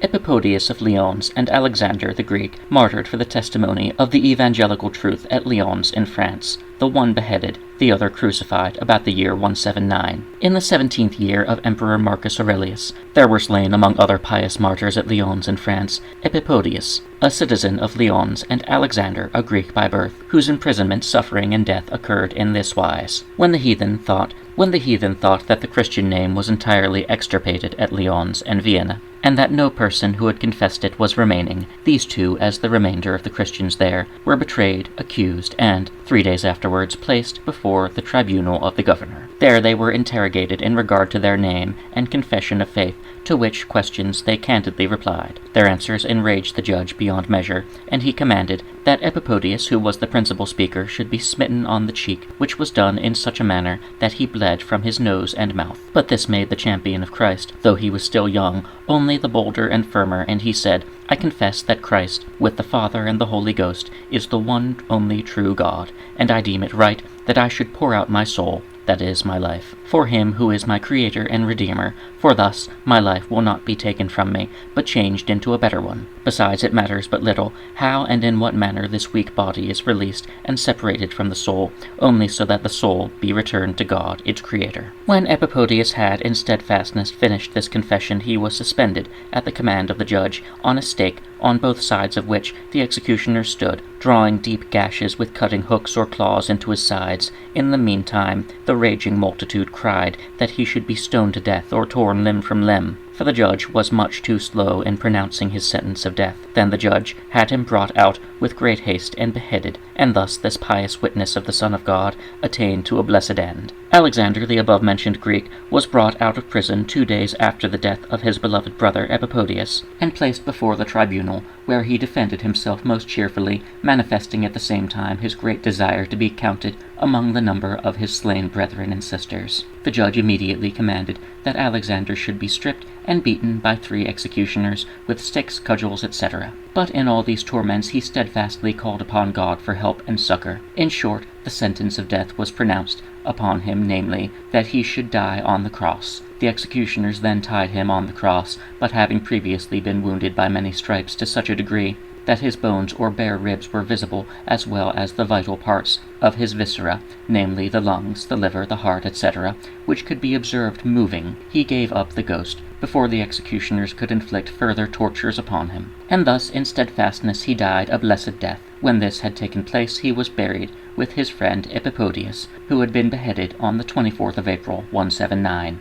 Epipodius of Lyons and Alexander the Greek, martyred for the testimony of the evangelical truth at Lyons in France, the one beheaded, the other crucified, about the year 179. In the 17th year of Emperor Marcus Aurelius, there were slain among other pious martyrs at Lyons in France, Epipodius, a citizen of Lyons, and Alexander, a Greek by birth, whose imprisonment, suffering, and death occurred in this wise. When the heathen thought that the Christian name was entirely extirpated at Lyons and Vienna, and that no person who had confessed it was remaining, these two, as the remainder of the Christians there, were betrayed, accused, and, 3 days afterwards, placed before the tribunal of the governor. There they were interrogated in regard to their name and confession of faith, to which questions they candidly replied. Their answers enraged the judge beyond measure, and he commanded that Epipodius, who was the principal speaker, should be smitten on the cheek, which was done in such a manner that he bled from his nose and mouth. But this made the champion of Christ, though he was still young, only the bolder and firmer, and he said, "I confess that Christ, with the Father and the Holy Ghost, is the one only true God, and I deem it right that I should pour out my soul, that is, my life, for him who is my Creator and Redeemer, for thus my life will not be taken from me, but changed into a better one. Besides, it matters but little how and in what manner this weak body is released and separated from the soul, only so that the soul be returned to God, its Creator." When Epipodius had in steadfastness finished this confession, he was suspended, at the command of the judge, on a stake, on both sides of which the executioner stood, drawing deep gashes with cutting hooks or claws into his sides. In the meantime, the raging multitude cried that he should be stoned to death or torn limb from limb, for the judge was much too slow in pronouncing his sentence of death. Then the judge had him brought out with great haste and beheaded, and thus this pious witness of the Son of God attained to a blessed end. Alexander, the above-mentioned Greek, was brought out of prison 2 days after the death of his beloved brother Epipodius, and placed before the tribunal, where he defended himself most cheerfully, manifesting at the same time his great desire to be counted among the number of his slain brethren and sisters. The judge immediately commanded that Alexander should be stripped and beaten by 3 executioners with sticks, cudgels, etc. But in all these torments he steadfastly called upon God for help and succor. In short, the sentence of death was pronounced upon him, namely, that he should die on the cross. The executioners then tied him on the cross, but having previously been wounded by many stripes to such a degree that his bones or bare ribs were visible, as well as the vital parts of his viscera, namely the lungs, the liver, the heart, etc., which could be observed moving, he gave up the ghost before the executioners could inflict further tortures upon him. And thus in steadfastness he died a blessed death. When this had taken place, he was buried with his friend Epipodius, who had been beheaded on the 24th of April, 179.